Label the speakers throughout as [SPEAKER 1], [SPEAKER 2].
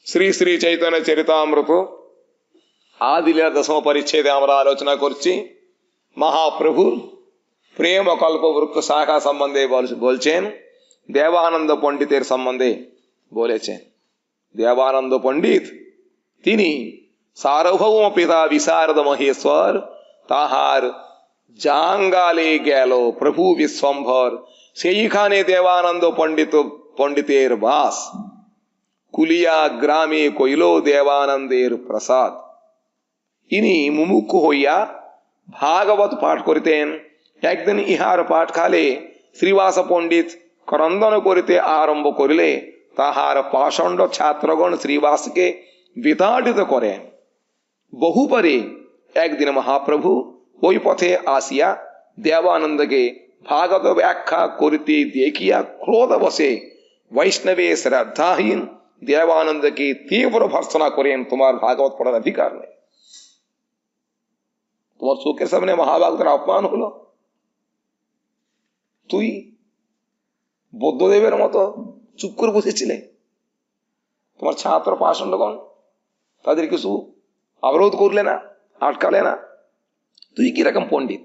[SPEAKER 1] శ్రీ శ్రీ చైతన్య చరితామృତ ఆదిలీల దశమ పరిచ్ఛేద আমরা ఆలోచన করছি। মহাপ্রভু প্রেম কল্প বৃক্ষ শাখা সম্বন্ধে বলছেন, দেবানন্দ পণ্ডিতের সম্বন্ধে বলেছেন। দেবানন্দ পণ্ডিত তিনি সার্বভৌম পিতা বিশারদ মহেশ্বর, তাহার জাঙ্গালে গেল প্রভু বিশ্বম্ভর, সেইখানে দেবানন্দ পণ্ডিতের বাস। কুলিয়া গ্রামে কইল দেবানন্দের প্রসাদ। ইনি মুমুক্ষু হইয়া ভাগবত পাঠ করিতেন। একদিন ইহার পাঠকালে শ্রীবাস পণ্ডিত ক্রন্দন করিতে আরম্ভ করিলে তাহার পাষণ্ড ছাত্রগণ শ্রীবাসকে বিতাড়িত করেন। বহু পরে একদিন মহাপ্রভু ওই পথে আসিয়া দেবানন্দকে ভাগবত ব্যাখ্যা করিতে দেখিয়া ক্রোধবশে বৈষ্ণবে শ্রদ্ধাহীন দেবানন্দকে তীব্র ভর্ৎসনা করেন, তোমার ভাগবত পড়ার অধিকার নেই। তোমার চোখের সামনে মহাভাগবতের অপমান হলো, তুই বৌদ্ধদেবের মতো চুপ করে বসেছিলে। তোমার ছাত্র পাষণ্ডগণ তাদের কিছু অবরোধ করলে না, আটকালে না, তুই কিরকম পণ্ডিত?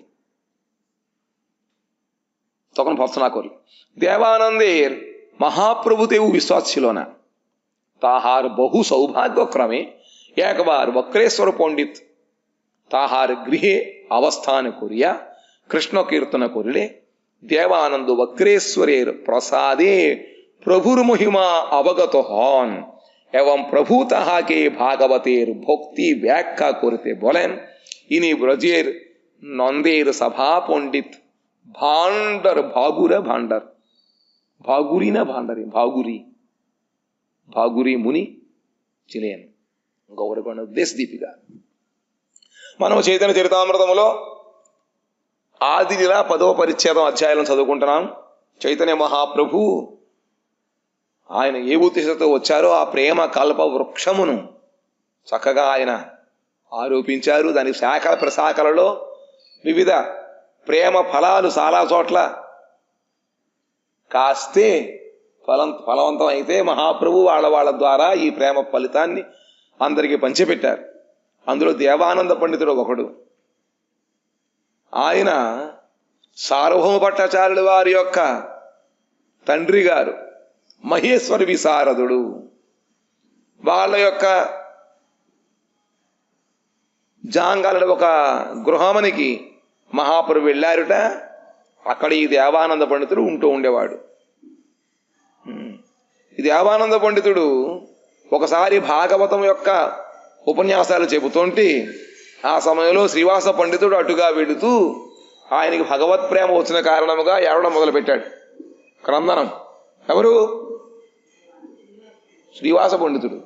[SPEAKER 1] তখন ভর্ৎসনা করলে। দেবানন্দের মহাপ্রভুতেও বিশ্বাস ছিল না। তাহার বহু সৌভাগ্যক্রমে একবার বক্রেশ্বর পণ্ডিত তাহার গৃহে অবস্থান করিয়া কৃষ্ণ কীর্তন করিলে দেবানন্দ বক্রেশ্বরের প্রসাদে প্রভুর মহিমা অবগত হন এবং প্রভু তাহাকে ভাগবতের ভক্তি ব্যাখ্যা করতে বলেন। ইনি ব্রজের নন্দের সভা পণ্ডিত ভান্ডার ভাগুরি মুনি ছিলেন। గౌరగణ దేశ దీపిక మనం చైతన్య చరితామృతములో ఆదిలీల 10వ పరిచ్ఛేదం అధ్యాయాలను చదువుకుంటున్నాం। చైతన్య మహాప్రభు ఆయన ఏ ఉద్దేశంతో వచ్చారో ఆ ప్రేమ కల్ప వృక్షమును చక్కగా ఆయన ఆరోపించారు। దాని శాఖల ప్రశాఖలలో వివిధ ప్రేమ ఫలాలు చాలా చోట్ల కాస్తే ఫలవంతం అయితే మహాప్రభు వాళ్ళ ద్వారా ఈ ప్రేమ ఫలితాన్ని అందరికీ పంచిపెట్టారు। అందులో దేవానంద పండితుడు ఒకడు। ఆయన సార్వభౌమ భట్టాచార్యుల వారి యొక్క తండ్రి గారు మహేశ్వర విశారదుడు। వాళ్ళ యొక్క జాంగాల ఒక గృహమునికి మహాప్రభు వెళ్ళారుట। అక్కడ ఈ దేవానంద పండితుడు ఉంటూ ఉండేవాడు। ఈ దేవానంద పండితుడు ఒకసారి భాగవతం యొక్క ఉపన్యాసాలు చెబుతుంటే ఆ సమయంలో శ్రీవాస పండితుడు అటుగా వెళుతూ ఆయనకి భగవత్ ప్రేమ వచ్చిన కారణముగా ఏడవడం మొదలుపెట్టాడు, క్రందనం। ఎవరు? శ్రీవాస పండితుడు।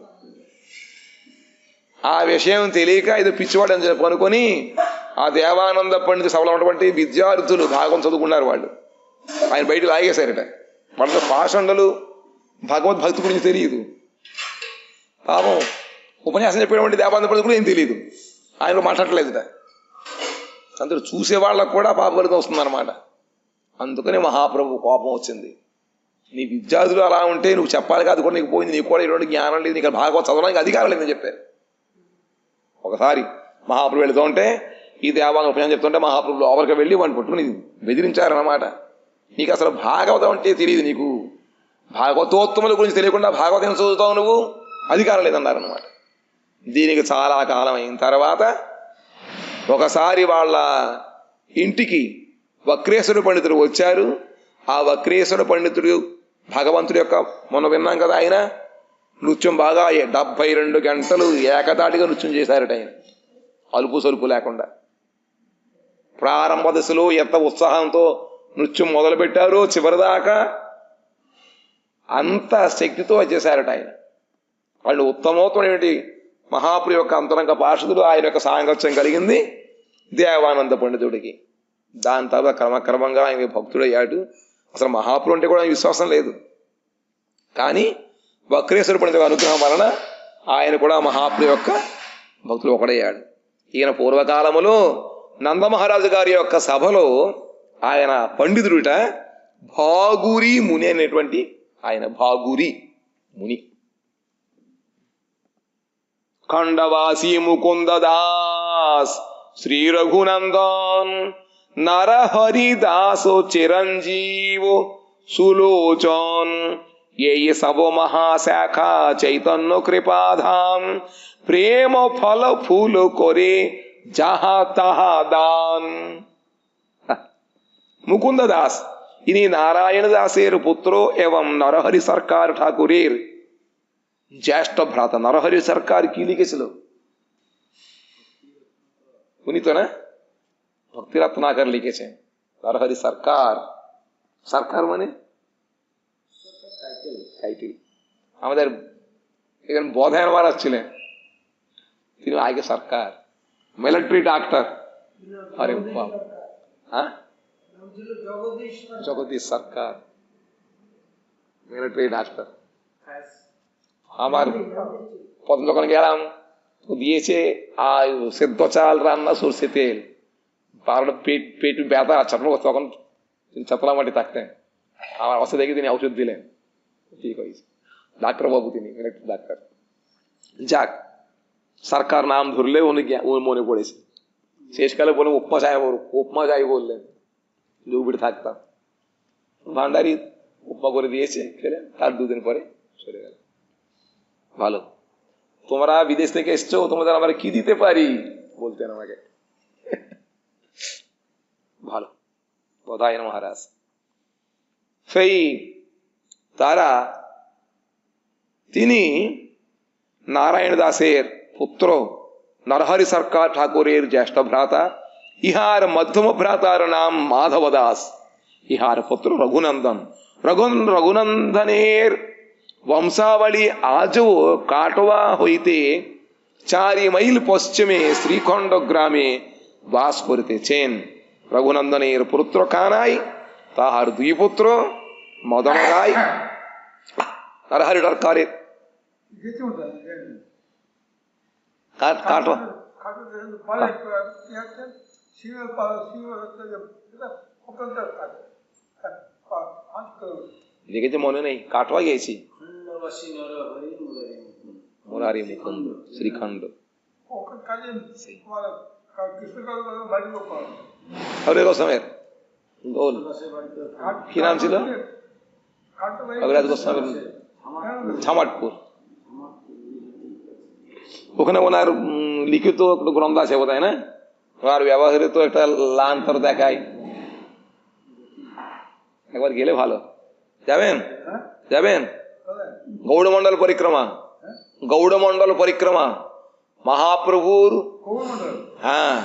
[SPEAKER 1] ఆ విషయం తెలియక ఇది పిచ్చివాడు అని చెప్పి అనుకొని ఆ దేవానంద పండిత సభలో ఉన్నటువంటి విద్యార్థులు భాగవతం చదువుకున్నారు। వాళ్ళు ఆయన బయట లాగేశారట। వాళ్ళతో పాషండలు భగవద్భక్తి గురించి తెలియదు। పాపం ఉపన్యాసం చెప్పేటువంటి దేవానంద పండితుడు కూడా ఏం తెలియదు, ఆయన మాట్లాడలేదుట। అందరూ చూసే వాళ్ళకు కూడా పాపఫలితం వస్తుందన్నమాట। అందుకని మహాప్రభు కోపం వచ్చింది, నీ విద్యార్థులు అలా ఉంటే నువ్వు చెప్పాలి కాదు, కూడా నీకు పోయింది, నీకు కూడా ఇటువంటి జ్ఞానం లేదు, నీకు భాగవత చదవడానికి అధికారం లేదని చెప్పారు। ఒకసారి మహాప్రభు వెళుతూ ఉంటే ఈ దేవానంద ఉపన్యాసం చెప్తుంటే మహాప్రభు లోపలికి వెళ్ళి వాడిని పట్టుకుని బెదిరించారన్నమాట। నీకు అసలు భాగవతం అంటే తెలియదు, నీకు భాగవతోత్తముల గురించి తెలియకుండా భాగవతం చదువుతావు, నువ్వు అధికారం లేదన్నారన్నమాట। దీనికి చాలా కాలం అయిన తర్వాత ఒకసారి వాళ్ళ ఇంటికి వక్రేశ్వర పండితుడు వచ్చారు। ఆ వక్రేశ్వర పండితుడు భగవంతుడి యొక్క మొన్న విన్నాం కదా, ఆయన నృత్యం బాగా 72 గంటలు ఏకదాటిగా నృత్యం చేశారట ఆయన, అలుపు సలుపు లేకుండా। ప్రారంభ దశలో ఎంత ఉత్సాహంతో నృత్యం మొదలుపెట్టారో చివరిదాకా అంత శక్తితో చేశారట ఆయన। వాళ్ళు ఉత్తమోత్తమైనటువంటి మహాప్రభు యొక్క అంతరంగ పార్షదులు, ఆయన యొక్క సాంగత్యం కలిగింది దేవానంద పండితుడికి। దాని తర్వాత క్రమక్రమంగా ఆయన భక్తుడయ్యాడు। అసలు మహాప్రభు అంటే కూడా ఆయన విశ్వాసం లేదు, కానీ వక్రేశ్వర పండితుడి అనుగ్రహం వలన ఆయన కూడా మహాప్రభు యొక్క భక్తుడు ఒకడయ్యాడు। ఈయన పూర్వకాలములో నందమహారాజు గారి యొక్క సభలో ఆయన పండితుడుట భాగురి ముని అనేటువంటి ఆయన భాగురి ముని। খণ্ডবাসী মুকুন্দ দাস শ্রী রঘুনন্দন নরহরি দাস চিরঞ্জীব সুলোচন এই সব মহাশাখা চৈতন্য কৃপাধাম প্রেম ফল ফুল করে যাহা তাহা দান। মুকুন্দ দাস ইনি নারায়ণ দাসের পুত্র এবং নরহরি সরকার ঠাকুরের জ্যেষ্ঠ ভ্রাতা। নরহরি সরকার কি লিখেছিল? উনি তো না, ভক্তি রত্নাকর লিখেছেন। নরহরি সরকার, সরকার মানে টাইটেল। আমাদের এখানে বধায়ন মহারাজ ছিলেন, তিনি আগে সরকার, মিলিটারি ডাক্তার। আরে বাপ, হ্যাঁ, জগদীশ সরকার মিলিটারি ডাক্তার। আমার প্রথম যখন গেলাম দিয়েছে আর সেদ্ধ চাল রান্না সর্ষে তেল, পেট ব্যথা তখন ছাতলা মাটি থাকতেন। আমার অসে দেখে তিনি ওষুধ দিলেন, ঠিক হয়েছে। ডাক্তার বাবু তিনি, মিলিটারি ডাক্তার। যাক, সরকার নাম ধরলে উনি মনে পড়েছে। শেষকালে বলে উপমা চাই বললেন, জুবিড়ে থাকতাম। ভান্ডারি উপমা করে দিয়েছে, খেলেন, তার দুদিন পরে চলে গেল। ভালো, তোমরা বিদেশ থেকে এসছো, তোমাদের আমরা কি দিতে পারি বলতেন আমাকে। ভালো, বধাই মহারাজ। সেই তারা, তিনি নারায়ণ দাসের পুত্র, নরহরি সরকার ঠাকুরের জ্যেষ্ঠ ভ্রাতা। ইহার মধ্যম ভ্রাতার নাম মাধব দাস, ইহার পুত্র রঘুনন্দন। রঘুনন্দনের বংশাবলী আজও কাটোয়া হইতে 4 মাইল পশ্চিমে শ্রীখণ্ড গ্রামে বাস করিতেছেন। রঘুনন্দনের পুত্র কানাই, তাহার 2 পুত্র মদন রায়। নরহরি সরকারের দেখেছে, মনে নেই, কাটোয়া গেছি। মুরারি মুকুন্দ শ্রীখণ্ড, হরে গোস্বামীর গোল কি নাম ছিল? কবিরাজ গোস্বামীর ঝামাটপুর। ওখানে ওনার লিখিত একটা গ্রন্থ আছে বোধ হয়, না? ওনার ব্যবহারে তো একটা লান্তর দেখায়। একবার গেলে ভালো। যাবেন? যাবেন? গৌড়মন্ডল পরিক্রমা, গৌড়মন্ডল পরিক্রমা মহাপ্রভুর। হ্যাঁ,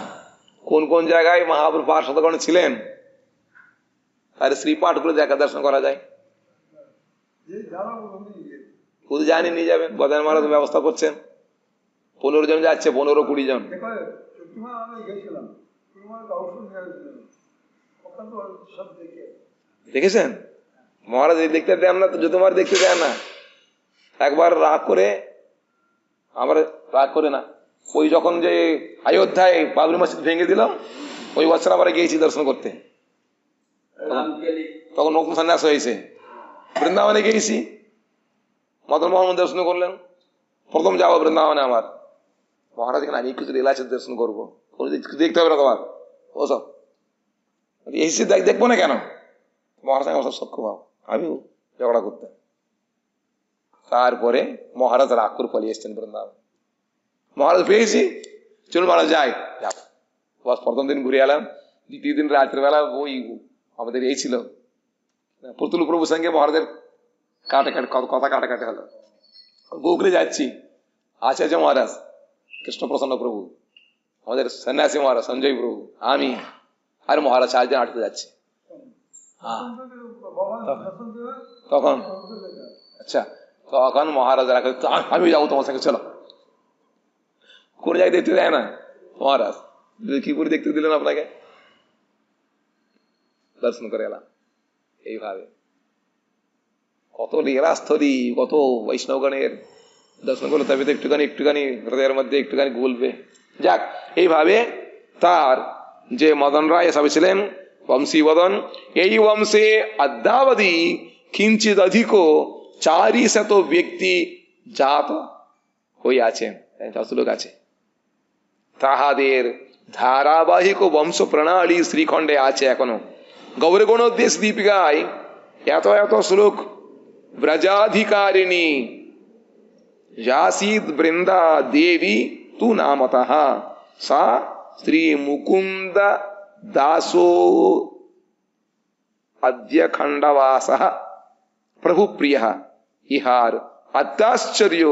[SPEAKER 1] কোন কোন জায়গায় মহাপ্রভু পার্শ্বদগণ ছিলেন, আর শ্রীপাঠ করে দেখা দর্শন করা যায়। শুধু জানি নিয়ে যাবেন, বদান মহারাজ ব্যবস্থা করছেন। 15 জন যাচ্ছে, 15-20 জন। দেখেছেন? মহারাজ দেখতে দেন না তো, যতবার দেখতে দেন না। একবার রাগ করে, আমার রাগ করে না, ওই যখন যে অযোধ্যায় বাবরি মসজিদ ভেঙে দিল, ওই বছর আমরা গিয়েছি দর্শন করতে। তখন নতুন সন্ন্যাস হয়েছে, বৃন্দাবনে গিয়েছি, মদন মোহন দর্শন করলেন। প্রথম যাবো বৃন্দাবনে আমার। মহারাজ কেন, আমি কিছু লীলা দর্শন করবো, দেখতে হবে না তোমার ওসব, এসেছি দেখবো না কেন? মহারাজ ওসব সক্ষম হও, আমিও ঝগড়া করতাম। তারপরে মহারাজ রাগ করে পালিয়ে এসছেন বৃন্দাবন। মহারাজ পেয়েছি, চলুন মহারাজ যাই। যাবো, বাস প্রথম দিন ঘুরে এলাম। দ্বিতীয় দিন রাত্রিবেলা ওই আমাদের এই ছিল প্রতুল প্রভুর সঙ্গে মহারাজের কথা কাটাকাটি হলো। গোখলে যাচ্ছি, আছে মহারাজ কৃষ্ণপ্রসন্ন প্রভু, আমাদের সন্ন্যাসী মহারাজ সঞ্জয় প্রভু, আমি আর মহারাজ 4 দিন আটকে যাচ্ছি। তখন আচ্ছা, তখন মহারাজ রাখে, আমি যাবো তোমার সঙ্গে, চলো। কোন জায়গায় দেখতে দেয় না মহারাজ, কি করে দেখতে দিলেন আপনাকে? দর্শন করে এলাম। এইভাবে কত লীলাস্থলী, কত বৈষ্ণবগণের দর্শন করলে তবে তো একটুখানি হৃদয়ের মধ্যে একটুখানি গলবে। যাক, এইভাবে তার যে মদন রায় সব ছিলেন বংশীবদন, এই বংশে অদ্যাবধি কিঞ্চিত অধিক 400 ব্যক্তি জাত হইয়াছেন। চাষুলোক আছে, তাহাদের ধারাবাহিক বংশ প্রণালী শ্রীখণ্ডে আছে এখনো। গৌরগণোদ্দেশ দীপিকায় এত এত শ্লোক। ব্রজাধিকারিণী যাসীদ বৃন্দা দেবী তু নামতঃ সা শ্রী মুকুন্দ দাসো অদ্য খণ্ডবাসঃ প্রভু প্রিয়। ইহার অত্যাশ্চর্য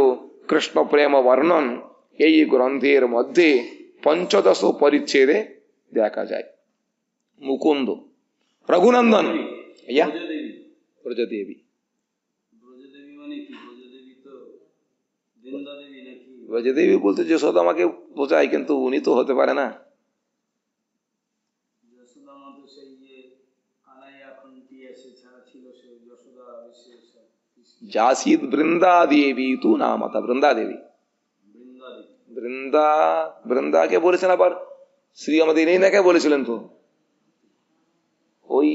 [SPEAKER 1] কৃষ্ণ প্রেম বর্ণন এই গ্রন্থের মধ্যে 15 পরিচ্ছেদে দেখা যায়। মুকুন্দ রঘুনন্দন, ব্রজদেবী। ব্রজদেবী বলতে যশোদা আমাকে বোঝায়, কিন্তু উনি তো হতে পারে না। जासीद वृंदा देवी तू नाम था, वृंदा देवी। বৃন্দা, বৃন্দাকে বলেছেন আবার শ্রী আমাদের নেই না কে বলেছিলেন তো ওই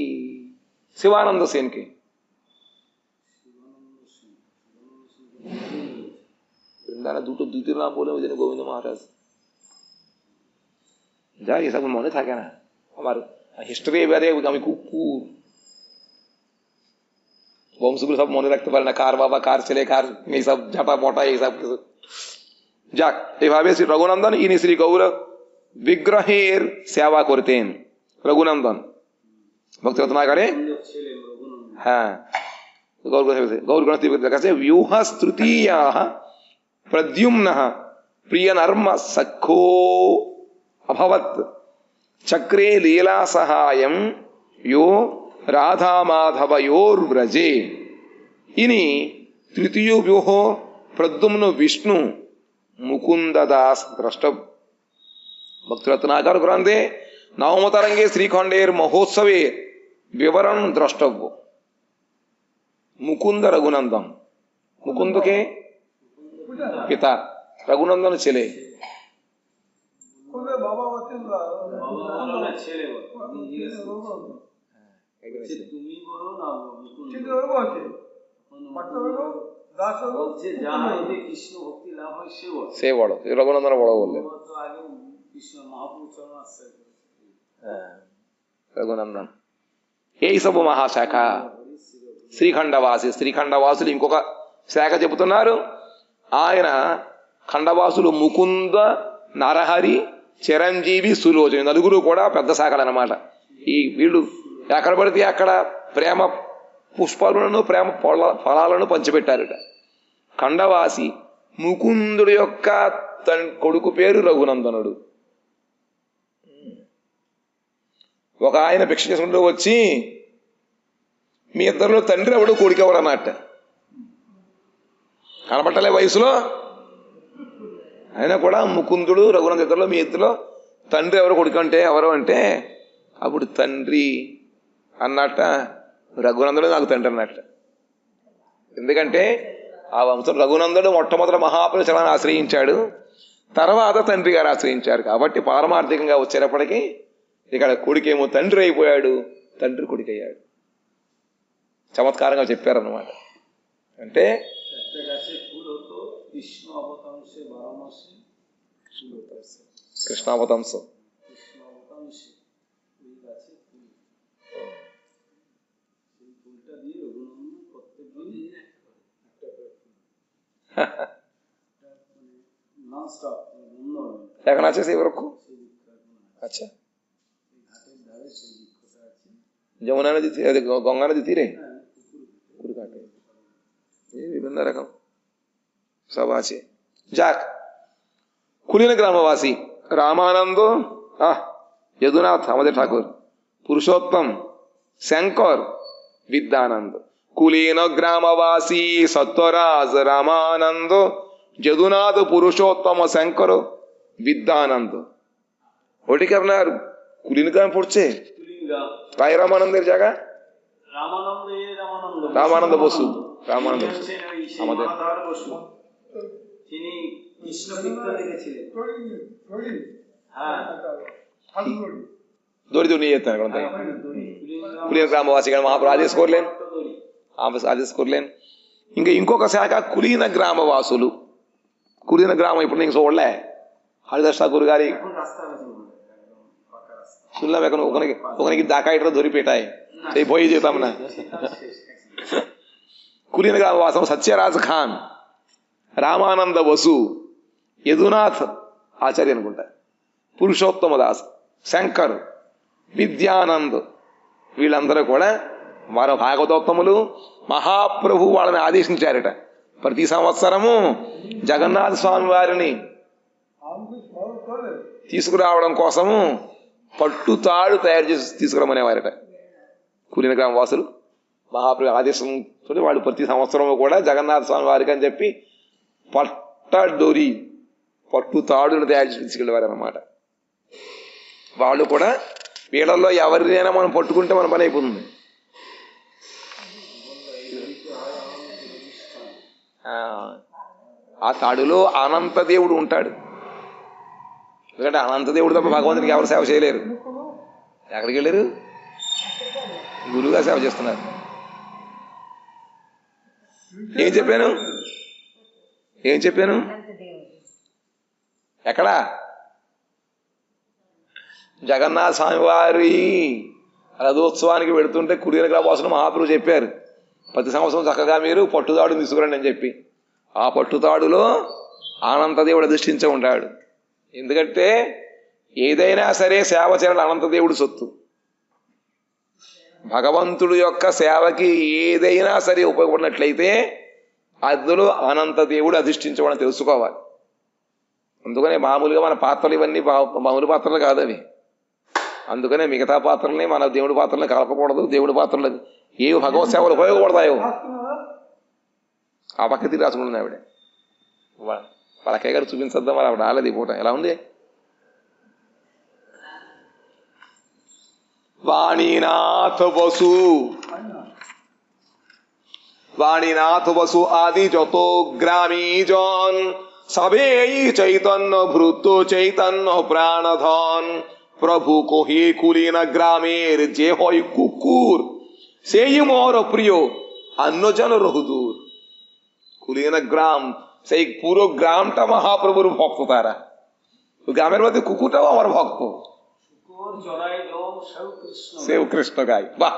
[SPEAKER 1] শিবানন্দ সেনকে। বৃন্দানা দুটো দ্বিতীয় নাম বলে ওই জন্য গোবিন্দ মহারাজ। যাই এসব মনে থাকে না আমার হিস্ট্রি, এবারে আমি খুব বংশগুলো সব মনে রাখতে পারে না, কার বাবা কার ছেলে কার, এইসব ঝাঁটা মোটা এইসব কিছু। যাক, এইভাবে শ্রী রঘুনন্দন ইনি শ্রী গৌর বিগ্রহের সেবা করতেন। রঘুনন্দন ভক্তি রত্নাকরে, হ্যাঁ, গৌরগণের কাছে व्यूहस् तृतीयः प्रद्युम्नः प्रियनर्म सखो अभवत् चक्रे लीला सहायं यो राधा माधवयोर्व्रजे। इनि तृतीय व्यूह प्रद्युम्न विष्णु मुकुंद दास द्रष्टव्य। भक्ति रत्नाकर ग्रंथे नवम तरंगे श्रीखंडेर महोत्सवे विवरण द्रष्टव्य। मुकुंद रघुनंदन, मुकुंद के पिता, रघुनंदन ছেলে। সে বড়, রঘুনন্দন বড় বললেন। రఘునందన్ এই సబు మహాశాఖ శ్రీఖండవాసి. శ్రీఖండవాసులు ఇంకొక శాఖ చెబుతున్నారు. ఆయన ఖండవాసులు ముకుంద, నరహరి, చిరంజీవి, సులోచన నలుగురు కూడా పెద్ద శాఖలు అన్నమాట. ఈ వీళ్ళు ఎక్కడ పడితే అక్కడ ప్రేమ పుష్పాలను ప్రేమ ఫలాలను పంచిపెట్టారుట. ఖండవాసి ముకుందుడి యొక్క కొడుకు పేరు రఘునందనుడు. ఒక ఆయన భిక్ష చేసుకుంటూ వచ్చి మీ ఇద్దరిలో తండ్రి ఎవడు కొడుకు ఎవడు అన్నట్ట. కనపట్టలే వయసులో, అయినా కూడా ముకుందుడు రఘునంద ఇద్దరిలో మీ ఇద్దరిలో తండ్రి ఎవరు కొడుకు అంటే ఎవరు అంటే అప్పుడు తండ్రి అన్నట్ట రఘునందుడు నాకు తండ్రి అన్నట్ట. ఎందుకంటే ఆ వంశం రఘునందుడు మొట్టమొదటి మహాపురుషులను ఆశ్రయించాడు, తర్వాత తండ్రి గారు ఆశ్రయించారు. కాబట్టి పారమార్థికంగా వచ్చేటప్పటికీ ఇక్కడ కొడుకేమో తండ్రి అయిపోయాడు, తండ్రి కొడుకయ్యాడు. చమత్కారంగా చెప్పారన్నమాట. అంటే కృష్ణావతంసం. এখন আছে সেই বৃক্ষ? আচ্ছা, যমুনা নদী, গঙ্গা নদী তীরে বিভিন্ন রকম সব আছে। যাক, কুলীন গ্রামবাসী রামানন্দ, যদুনাথ আমাদের ঠাকুর, পুরুষোত্তম, শঙ্কর, বিদ্যানন্দ। কুলীন গ্রামবাসী সত্যরাজ রামানন্দ, যদুনাথ, পুরুষোত্তম, শঙ্কর, বিদ্যানন্দ। ওটি কি আপনার কুলীন গ্রাম পড়ছে? রায় রামানন্দের জায়গা, রামানন্দ বসু, রামানন্দ আমাদের দড়ি নিয়ে যেতেন এখন থেকে। కులీన గ్రామవాసి మహాప్రభు ఆదేశ করলেন. ఇంకా ఇంకొక శాఖ కులీన గ్రామవాసులు. కురిన గ్రామం ఇప్పుడు నీకు చూడలే హరిదాస్ ఠాకూర్ గారి শুনলাম এখন ওখানে ওখানে কি ডাকাইটরা ধরে পেটায় সেই ভয়ে যেতাম না కురిన గ్రామ వాసం సత్యరాజ్ ఖాన్ రామానంద వసు యదునాథ్ ఆచార్య అనుకుంటా పురుషోత్తమ దాస్ శంకర్ విద్యానంద్ వీళ్ళందరూ కూడా వారు భాగవతోత్తములు. మహాప్రభు వాళ్ళని ఆదేశించారట ప్రతి సంవత్సరము జగన్నాథ స్వామి వారిని తీసుకురావడం కోసము పట్టుతాడు తయారు చేసి తీసుకురమ్మనేవారట. కురిన గ్రామ వాసులు మహాప్రభు ఆదేశంతో వాళ్ళు ప్రతి సంవత్సరము కూడా జగన్నాథ స్వామి వారికి అని చెప్పి పట్టడొరి పట్టుతాడును తయారు చేసి తీసుకెళ్ళేవారు అన్నమాట. వాళ్ళు కూడా వీళ్ళల్లో ఎవరినైనా మనం పట్టుకుంటే మన పని అయిపోతుంది. ఆ తాడులో అనంతదేవుడు ఉంటాడు. ఎందుకంటే అనంతదేవుడు తప్ప భగవంతునికి ఎవరు సేవ చేయలేరు. ఎక్కడికి వెళ్ళారు? గురువుగా సేవ చేస్తున్నారు. ఏం చెప్పాను ఎక్కడా? జగన్నాథ స్వామి వారి రథోత్సవానికి వెళుతుంటే కురిన గ్రామవాసులు మహాప్రభు చెప్పారు ప్రతి సంవత్సరం చక్కగా మీరు పట్టుతాడు తీసుకురండి అని చెప్పి. ఆ పట్టుతాడులో అనంతదేవుడు అధిష్ఠించే ఉంటాడు. ఎందుకంటే ఏదైనా సరే సేవ చేయాలి అనంతదేవుడు సొత్తు. భగవంతుడు యొక్క సేవకి ఏదైనా సరే ఉపయోగపడినట్లయితే అందులో అనంతదేవుడు అధిష్ఠించడం తెలుసుకోవాలి. అందుకనే మామూలుగా మన పాత్రలు ఇవన్నీ మామూలు పాత్రలు కాదు అవి. అందుకనే మిగతా పాత్రల్ని మన దేవుడి పాత్రల్ని కలపకూడదు. దేవుడి పాత్రలు ఏవి భగవత్ సేవలు ఉపయోగపడతాయో ఆ పక్క తిరిగి రాసుకుంటుంది ఆవిడ. వాళ్ళ అక్కయ్య గారు చూపించద్దాం, మరి ఆవిడ రాలేదు ఈ పూట. ఎలా ఉంది? वाणीनाथ बसु आदि जतो ग्रामी जन सबे चैतन्य भृत चैतन्य प्राणधन प्रभु को ही कुलीन ग्रामेर जे हय कुकुर से मोर प्रिय अन्य जन रहुदूर। कुलीन ग्राम से पुरो ग्रामटा महाप्रभुर भक्त तारा ग्रामेर मध्य कुकुरटाও আমার ভক্ত। सेव कृष्ण गाय वाह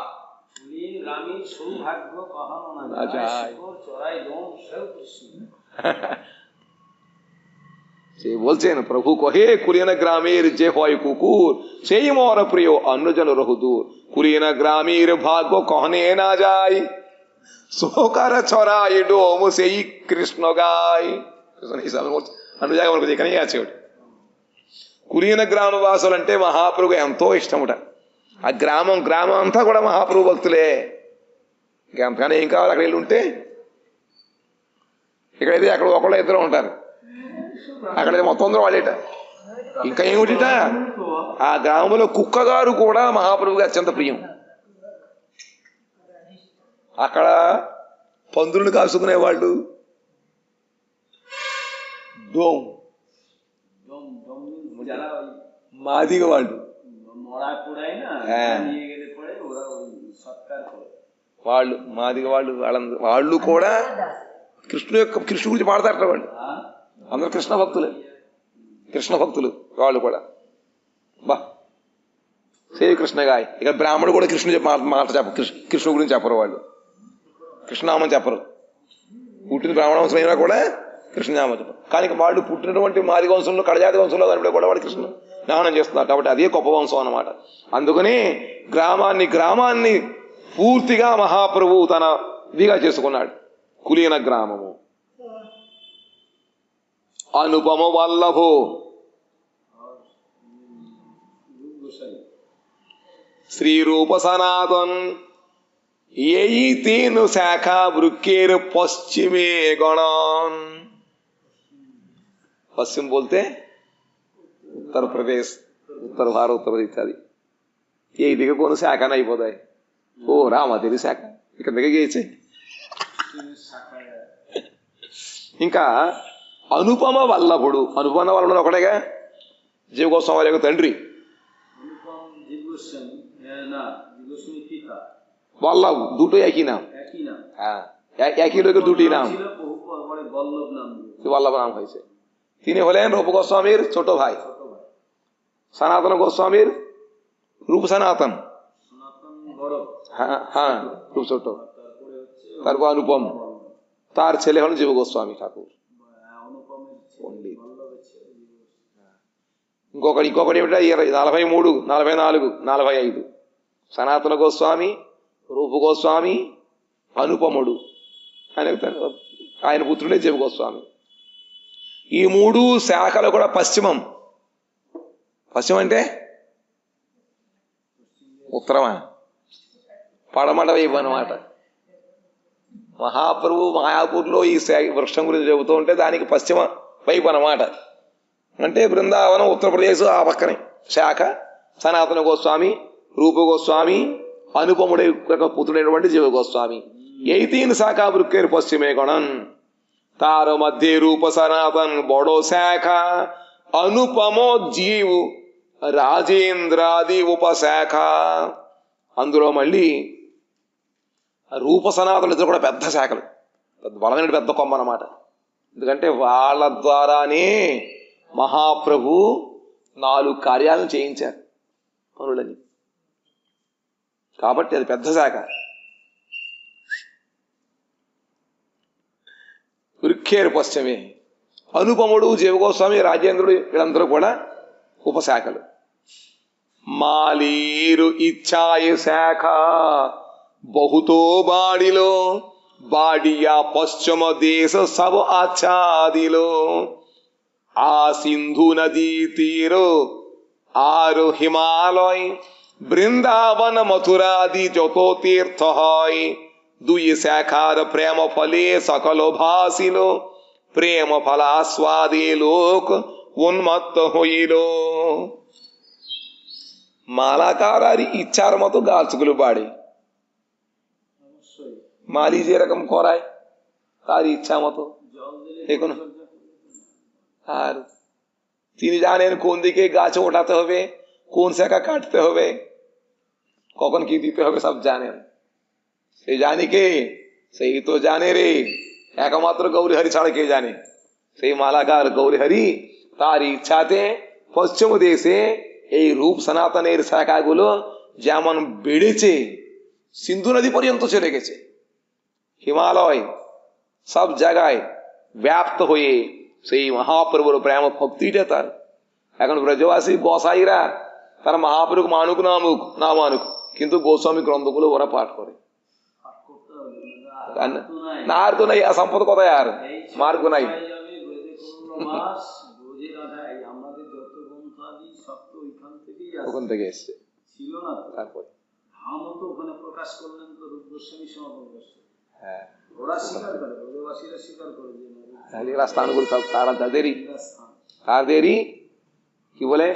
[SPEAKER 1] बोलছেন प्रभु कहे कुलीन ग्रामेर जे হয় कुकुर সেই मोर प्रिय अन्य जन रहुदूर। कुलीन ग्रामेर भाग्य कहने ना যায় सोकर ছড়াই ডোম সেই কৃষ্ণ গায়। అন্য জায়গায় మనకు ఎక్కడనే আছে ওটা। కులీన గ్రామ వాసులు అంటే మహాప్రభు ఎంతో ఇష్టముట. ఆ గ్రామం అంతా కూడా మహాప్రభు భక్తులే. ఇంకంతగానే ఏం కావాలి? అక్కడ వెళ్ళి ఉంటే ఇక్కడైతే అక్కడ ఒకళ్ళు ఇద్దరు ఉంటారు, అక్కడైతే మొత్తం అందరూ వాళ్ళేట. ఇంకా ఏమిటిట, ఆ గ్రామంలో కుక్కగారు కూడా మహాప్రభుకి అత్యంత ప్రియం. అక్కడ పందులను కాసుకునేవాళ్ళు మాదిగ వాళ్ళు మాదిగ వాళ్ళు కూడా కృష్ణు గురించి పాడతారట. వాళ్ళు అందరు కృష్ణ భక్తులు వాళ్ళు కూడా. బా శ్రీకృష్ణగాయ్. ఇక బ్రాహ్మణుడు కూడా కృష్ణుడు మాట కృష్ణు గురించి చెప్పరు. వాళ్ళు కృష్ణనామం చెప్పరు. పుట్టిన బ్రాహ్మణ వంశం అయినా కూడా కృష్ణనామం చెప్పరు. కానీ వాళ్ళు పుట్టినటువంటి మాదిగ వంశంలో కడజాతి వంశంలో కనిపడే కూడా వాడు కృష్ణ నామం చేస్తున్నారు. కాబట్టి అదే గొప్ప వంశం అన్నమాట. అందుకని గ్రామాన్ని పూర్తిగా మహాప్రభు తన ఇదిగా చేసుకున్నాడు. కులీన గ్రామము అనుపమ వల్లభో श्री रूप सनातन यही तीन शाखा वृक्केर पश्चिमे गणन। पश्चिम बोलते उत्तर प्रदेश, उत्तर भारत, उत्तर प्रदेश इत्यादि. ये दिखे कोनो शाखा नहीं పోతాయి. ఓ రామా తెరి శాఖ ఇక్కడ దిగేయచ్చే. ఇంకా అనుపమ వల్లభుడు. అనుపమ వల్లభుడు ఒకటేగా జీవ గోస్వామి యొక్క తండ్రి. वल्लभ दुटो एक ही नाम, एक ही लोग दुटी नाम, वल्लभ नाम হয়েছে। তিনি হলেন রূপ গোস্বামীর ছোট ভাই। সনাতন গোস্বামীর রূপ সনাতন, হ্যাঁ হ্যাঁ রূপ ছোট, তারপর অনুপম, তার ছেলে হলেন জীব গোস্বামী ঠাকুর పండిత్. ఇంకొకటి ఏమిటా 43, 44, 45 సనాతన గోస్వామి, రూప గోస్వామి, అనుపముడు ఆయన పుత్రుడే జీవ గోస్వామి. ఈ 3 శాఖలు కూడా పశ్చిమం. పశ్చిమం అంటే ఉత్తరమా పడమట వైపు అన్నమాట. మహాప్రభు మాయాపూర్లో ఈ వృక్షం గురించి చెబుతూ ఉంటే దానికి పశ్చిమ వైపు అన్నమాట. అంటే బృందావనం ఉత్తరప్రదేశ్ ఆ పక్కనే శాఖ సనాతన గోస్వామి, రూప గోస్వామి, అనుపముడే పుత్రుడైనటువంటి జీవ గోస్వామి. 18 శాఖా వృక్కేరు పశ్చిమే గణన్. তার মধ্যে রূপ সনাতন বড় শাখা, అనుపమో జీవు రాజేంద్రాది ఉపశాఖ. అందులో మళ్ళీ రూప సనాతనులు కూడా పెద్ద శాఖలు, బలమైన పెద్ద కొమ్మ అన్నమాట. ఎందుకంటే వాళ్ళ ద్వారానే మహాప్రభు 4 కార్యాలను చేయించారు పనులని. కాబట్టి అది పెద్ద శాఖ. వృక్కేరు పశ్చిమే. అనుపముడు, జీవగోస్వామి, రాజేంద్రుడు వీళ్ళందరూ కూడా ఉపశాఖలు. మాలీరు ఇచ్చాయ శాఖ বহুతో బాడిలో, బాడియా పశ్చిమ దేశ సబ ఆచ్ఛాదిలో. ఆ సింధు నదీ తీరో ఆరు হিমালয়, বৃন্দাবন মথুরাদি যত তীর্থ হয়. 2 শাখার প্রেম ফলে সকল ভাসিল, প্রেম ফলাস্বাদে লোক উন্মত্ত হইল. মালাকারারি ইচ্ছার মতো গাছগুলো বাড়ে। মালি যেরকম করায় তার ইচ্ছা মতো দেখুন। আর তিনি জানেন কোন দিকে গাছ ওঠাতে হবে, কোন শাখা কাটতে হবে, কখন কি দিতে হবে, সব জানেন। সেই জানি কে? সেই তো জানে রে, একমাত্র গৌরীহরি ছাড়া কে জানে? সেই মালাকার গৌরীহরি তার ইচ্ছাতে পশ্চিম দেশে এই রূপ সনাতনের শাখাগুলো যেমন বেড়েছে, সিন্ধু নদী পর্যন্ত চলে গেছে, হিমালয় সব জায়গায় ব্যাপ্ত হয়ে সেই মহাপ্রভুর প্রেম ভক্তিটা তার। এখন ব্রজবাসী গোসাইরা তারা মহাপ্রভু মানুক না মানুক, কিন্তু গোস্বামী গ্রন্থগুলো ওরা পাঠ করে। না আর তো নাই, সম্পদ কোথায় আর মার্গ নাই। ওখান থেকে এসছে, তারপরে স্থানগুলো সব তাদেরই কি বলে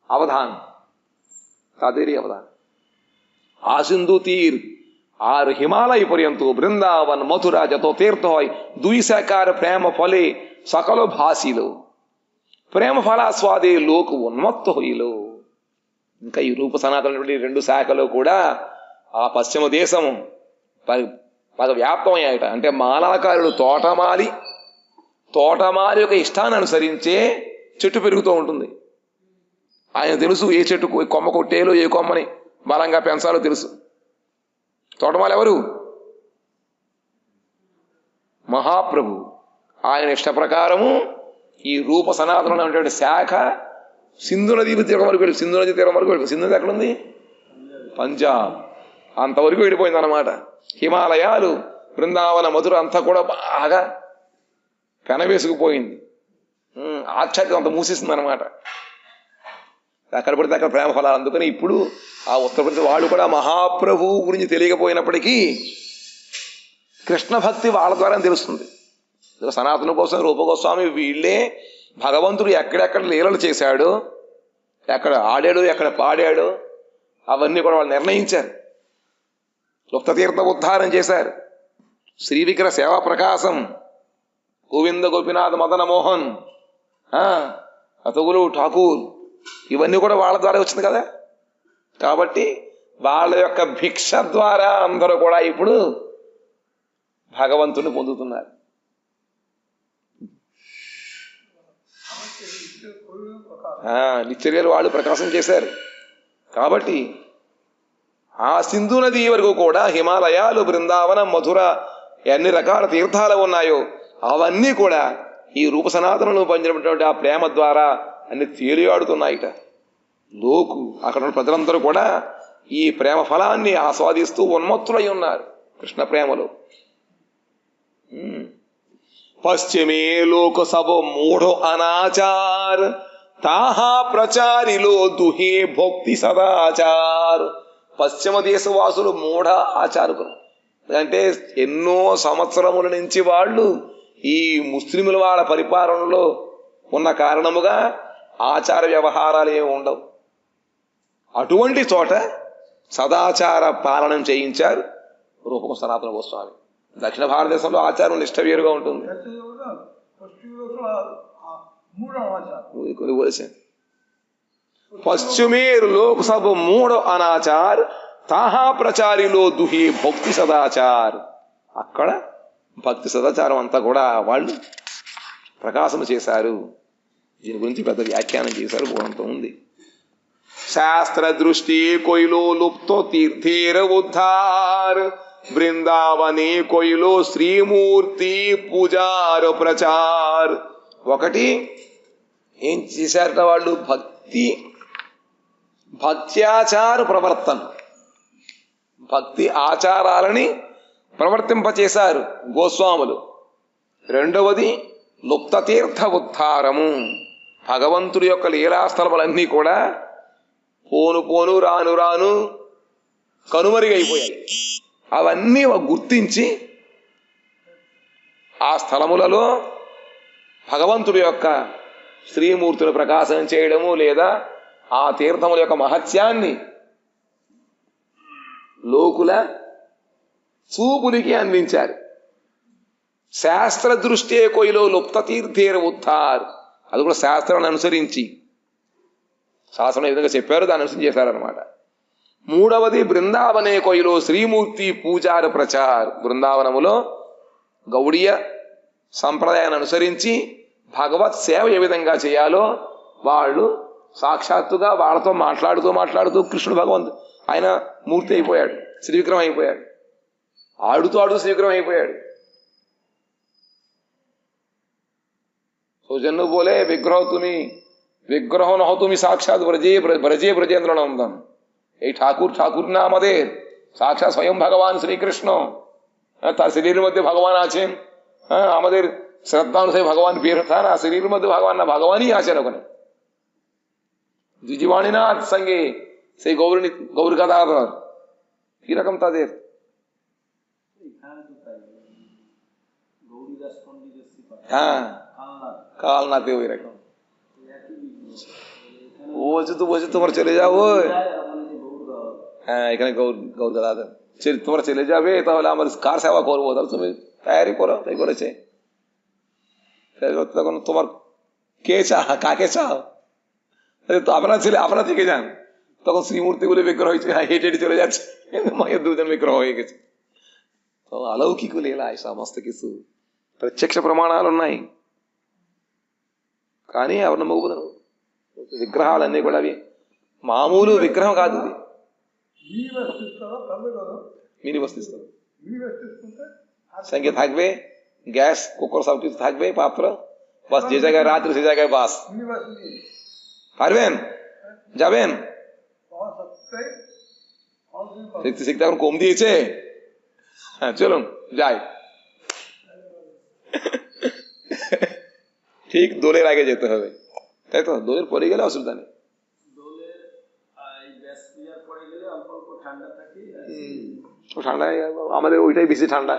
[SPEAKER 1] অবদান, তাদেরই অবদান। আসিন্ধু তীর আর হিমালয় পর্যন্ত, বৃন্দাবন মথুরা যত তীর্থ হয়, 2 শাখার প্রেম ফলে সকল ভাসিল, ప్రేమ ఫలాస్వాదే లోకు ఉన్మత్త హొయిలో. ఇంకా ఈ రూప సనాతన 2 శాఖలు కూడా ఆ పశ్చిమ దేశం బాగా వ్యాప్తమయ్యాయట. అంటే మాలాకారుడు తోటమాలి యొక్క ఇష్టాన్ని అనుసరించే చెట్టు పెరుగుతూ ఉంటుంది. ఆయన తెలుసు ఏ చెట్టు కొమ్మ కొట్టేలో, ఏ కొమ్మని బలంగా పెంచాలో తెలుసు. తోటమాలి ఎవరు? మహాప్రభు. ఆయన ఇష్ట ప్రకారము ఈ రూప సనాతనం అనేటువంటి శాఖ సింధు నదీ తీరం వరకు వెళ్ళి, సింధు నది తీరం వరకు వెళ్ళిపోయింది. సింధు నది ఎక్కడుంది? పంజాబ్ అంతవరకు వెళ్ళిపోయింది అన్నమాట. హిమాలయాలు, బృందావన, మధుర అంతా కూడా బాగా పెనవేసుకుపోయింది, ఆచ్ఛాద్యం అంత మూసేసింది అనమాట. అక్కడ పడితే అక్కడ ప్రేమ ఫలాలు. అందుకని ఇప్పుడు ఆ ఉత్తరప్రదేశ్ వాళ్ళు కూడా మహాప్రభు గురించి తెలియకపోయినప్పటికీ కృష్ణ భక్తి వాళ్ళ ద్వారా తెలుస్తుంది. సనాతన కోసం రూపగోస్వామి వీళ్ళే భగవంతుడు ఎక్కడెక్కడ లీలలు చేశాడో, ఎక్కడ ఆడాడు, ఎక్కడ పాడాడో అవన్నీ కూడా వాళ్ళు నిర్ణయించారు. లుప్తతీర్థ ఉద్ధారం చేశారు. శ్రీ విగ్రహ సేవా ప్రకాశం, గోవింద గోపినాథ్ మదన మోహన్, అతగులు ఠాకూర్, ఇవన్నీ కూడా వాళ్ళ ద్వారా వచ్చింది కదా. కాబట్టి వాళ్ళ యొక్క భిక్ష ద్వారా అందరూ కూడా ఇప్పుడు భగవంతుని పొందుతున్నారు. నిత్యలీల వాళ్ళు ప్రకాశం చేశారు. కాబట్టి ఆ సింధు నది వరకు కూడా హిమాలయాలు, బృందావనం, మధుర ఎన్ని రకాల తీర్థాలు ఉన్నాయో అవన్నీ కూడా ఈ రూప సనాతనలు పంచినటువంటి ఆ ప్రేమ ద్వారా అన్ని తేలియాడుతున్నాయిట. లోకు అక్కడ ఉన్న ప్రజలందరూ కూడా ఈ ప్రేమ ఫలాన్ని ఆస్వాదిస్తూ ఉన్మత్తులై ఉన్నారు కృష్ణ ప్రేమలో. పశ్చిమే లోక సభ మూఢో అనాచార్ తాహా ప్రచారిలో దుహే భక్తి సదాచార్. పశ్చిమ దేశవాసులు మూఢ ఆచారకులు అంటే ఎన్నో సంవత్సరముల నుంచి వాళ్ళు ఈ ముస్లిముల వాళ్ళ పరిపాలనలో ఉన్న కారణముగా ఆచార వ్యవహారాలు ఏమి ఉండవు. అటువంటి చోట సదాచార పాలనం చేయించారు రూపం సనాతన గోస్వామి. దక్షిణ భారతదేశంలో ఆచారం నిష్ట వేరుగా ఉంటుంది. పశ్చిమేరు లోకసభ మూఢ అనాచార్ తాహా ప్రచారిలో దుహి భక్తి సదాచార్. అక్కడ భక్తి సదాచారం అంతా కూడా వాళ్ళు ప్రకాశం చేశారు. దీని గురించి పెద్ద వ్యాఖ్యానం చేశారు, బోధంతో ఉంది. శాస్త్ర దృష్టి కొయిలో లుప్తో తీర్థేర ఉద్ధార్ బృందావనే కొయిలో శ్రీమూర్తి పూజార ప్రచార్. ఒకటి ఏం చేశారట వాళ్ళు, భక్త్యాచార ప్రవర్తన, భక్తి ఆచారాలని ప్రవర్తింపచేశారు గోస్వాములు. రెండవది లుప్త తీర్థ ఉద్ధారము, భగవంతుడి యొక్క లీలాస్థలములన్నీ కూడా పోను పోను రాను రాను కనుమరుగైపోయాయి. అవన్నీ గుర్తించి ఆ స్థలములలో భగవంతుడి యొక్క శ్రీమూర్తులు ప్రకాశం చేయడము లేదా ఆ తీర్థముల యొక్క మహత్యాన్ని లోకుల చూపులికి అందించారు. శాస్త్ర దృష్టే కొయిలో లుప్త తీర్థేర ఉద్ధార్, అది కూడా శాస్త్రాన్ని అనుసరించి, శాస్త్రం ఏ విధంగా చెప్పారో దాన్ని అనుసరించి చేశారనమాట. మూడవది బృందావనే కొయిలో శ్రీమూర్తి పూజార ప్రచార్, బృందావనములో గౌడీయ సంప్రదాయాన్ని అనుసరించి భగవత్ సేవ ఏ విధంగా చేయాలో వాళ్ళు సాక్షాత్తుగా వాళ్ళతో మాట్లాడుతూ కృష్ణుడు భగవంతుడు ఆయన మూర్తి అయిపోయాడు, శ్రీవిగ్రహం అయిపోయాడు, ఆడుతూ శ్రీవిగ్రహం అయిపోయాడు. సౌజన్ను బోలే విగ్రహం నహో తుమి సాక్షాత్ బ్రజే ব্রজেন্দ্র নন্দন। এই ঠাকুর না আমাদের সাক্ষাৎ স্বয়ং ভগবান শ্রীকৃষ্ণ, তার শরীরের মধ্যে ভগবান আছেন। আমাদের শ্রদ্ধা অনুসারে ভগবান বের হয় না, শরীরের মধ্যে ভগবান না, ভগবানই আছেন ওখানে। দ্বিজীবাণীনাথ সঙ্গে সেই গৌর গদাধর কিরকম তাদের হ্যাঁ কালনাতে ওই রকম। ও বলছে তোমার চলে যাবো, হ্যাঁ এখানে গৌর গদাধর তোমরা চলে যাবে, তাহলে আমার কার সেবা করবো, তাহলে তুমি তৈরি করো। তাই করেছে। তখন তোমার কে কাকে চাও, তো আপনার ছেলে আপনারা থেকে যান। তখন শ্রীমূর্তিগুলি বিগ্রহ হয়েছে, হেঁটে হেঁটে চলে যাচ্ছে, মায়ের দুজন বিগ্রহ হয়ে গেছে। তো అలౌకిక లీల సమస్త কিছু ప్రత్యక్ష ప్రమాణాలు ఉన్నాయి, కానీ ఎవరు నమ్మకపోతున్నారు? విగ్రహాలన్నీ కూడా అవి మామూలు విగ్రహం కాదు, ఇది মিনি বস্তিস্তর সঙ্গে থাকবে গ্যাস কুকার সব কিছু থাকবে, পাত্র, বাস যে জায়গায় রাত্রি সে জায়গায় বাস। পারবেন? যাবেন? শিখতে শিখতে এখন কম দিয়েছে, হ্যাঁ চলুন যাই। ঠিক দোলের আগে যেতে হবে, তাই তো? দোলের পরে গেলে অসুবিধা নেই। ঠান্ডা আমাদের ওইটাই বেশি ঠান্డా।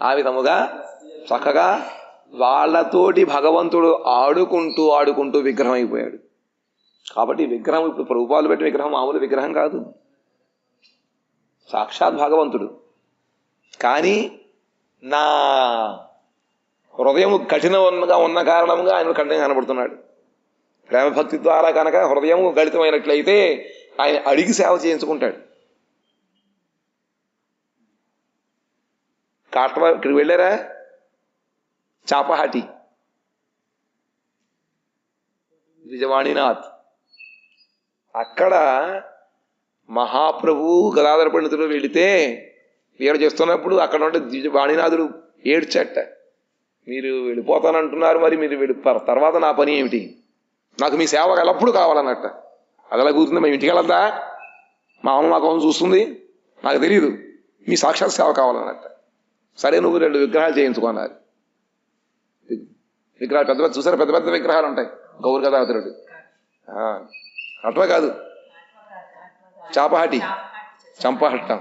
[SPEAKER 1] ఆ విధముగా చక్కగా వాళ్ళతోటి భగవంతుడు ఆడుకుంటూ విగ్రహం అయిపోయాడు. కాబట్టి విగ్రహం ఇప్పుడు ప్రభుపాలు పెట్టిన విగ్రహం మామూలు విగ్రహం కాదు, సాక్షాత్ భగవంతుడు. కానీ నా హృదయం కఠినంగా ఉన్న కారణంగా ఆయన కఠినంగా కనబడుతున్నాడు. ప్రేమ భక్తి ద్వారా కనుక హృదయం గళితమైనట్లయితే ఆయన అడిగి సేవ చేయించుకుంటాడు. కాట్వా ఇక్కడికి వెళ్ళారా? చాపహాటి ద్విజవాణినాథ్. అక్కడ మహాప్రభు గదాధర పండితుడు వెళితే వీడ చేస్తున్నప్పుడు అక్కడ ఉంటే ద్విజవాణినాథుడు ఏడ్చట, మీరు వెళ్ళిపోతానంటున్నారు, మరి మీరు తర్వాత నా పని ఏమిటి, నాకు మీ సేవ ఎల్లప్పుడూ కావాలన్నట్ట. అది ఎలా కూర్చుంది, మేము ఇంటికి వెళ్ళద్దా, మా అమ్మ మా కోసం చూస్తుంది, నాకు తెలియదు, మీ సాక్షాత్ సేవ కావాలన్నట్ట. సరే నువ్వు 2 విగ్రహాలు చేయించుకున్నారు. విగ్రహాలు పెద్ద పెద్ద చూసారు, పెద్ద పెద్ద విగ్రహాలు ఉంటాయి. గౌరు గదాధరుడు అట్లా కాదు, చాపహాటి చంపహట్టం.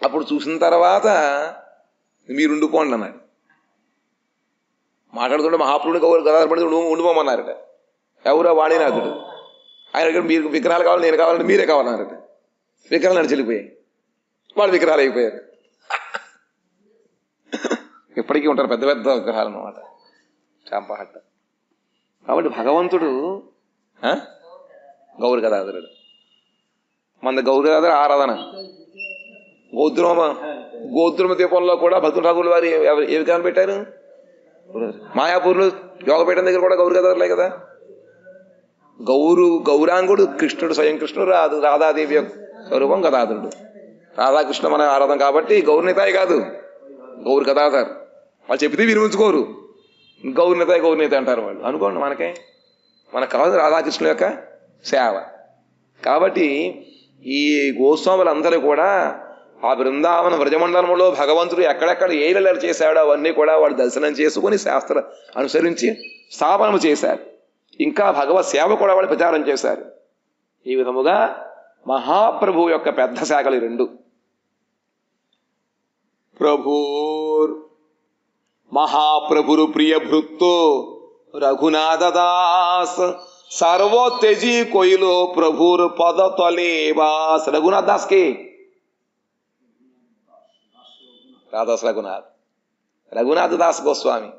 [SPEAKER 1] అప్పుడు చూసిన తర్వాత మీరు ఉండిపోండి అన్నారు. మాట్లాడుతుంటే మహాప్రభుడు గౌరు గదాధర పండితుడు ఉండిపోమన్నారట. ఎవరో వాణినాథుడు. ఆయన మీరు విగ్రహాలు కావాలి, నేను కావాలంటే మీరే కావాలన్నారట. విగ్రహాలు నడిచెళ్ళిపోయాయి, వాళ్ళు విగ్రహాలు అయిపోయారు. ఇప్పటికీ ఉంటారు పెద్ద పెద్ద విగ్రహాలు అన్నమాట చంపహట్ట. కాబట్టి భగవంతుడు గౌరు గదాధరుడు. మన గౌరు గదాధర ఆరాధన గోద్రుమ దీపంలో కూడా భక్తుల ఠాకూర్ల వారి ఏ విగ్రహం పెట్టారు? మాయాపూర్లో యోగపీఠం దగ్గర కూడా గౌరు గదాధరులే కదా. గౌరాంగుడు కృష్ణుడు, స్వయం కృష్ణుడు, రాధాదేవి స్వరూపం గదాధరుడు. రాధాకృష్ణ మన ఆరాధన కాబట్టి గౌరనితాయి కాదు, గౌరు గదాధర్. వాళ్ళు చెప్పితే వినిపించుకోరు, గౌరనితాయి అంటారు వాళ్ళు. అనుకోండి, మనకు కావాలి రాధాకృష్ణుల యొక్క సేవ. కాబట్టి ఈ గోస్వాములందరూ కూడా ఆ బృందావన వ్రజమండలంలో భగవంతుడు ఎక్కడెక్కడ ఏ లీలలు చేశాడో అవన్నీ కూడా వాళ్ళు దర్శనం చేసుకుని శాస్త్ర అనుసరించి స్థాపన చేశారు. ఇంకా భగవత్ సేవ కూడా వాళ్ళు ప్రచారం చేశారు. ఈ విధముగా మహాప్రభు యొక్క పెద్ద శాఖలు 2. ప్రభుర్ మహాప్రభురు ప్రియ భృత్తు రఘునాథ దాస్ సర్వోత్తేజీ కొయిలో ప్రభుర్ పద తొలేవాస్. రఘునాథ్ దాస్ కి రాదాస్ రఘునాథ దాస్ గోస్వామి.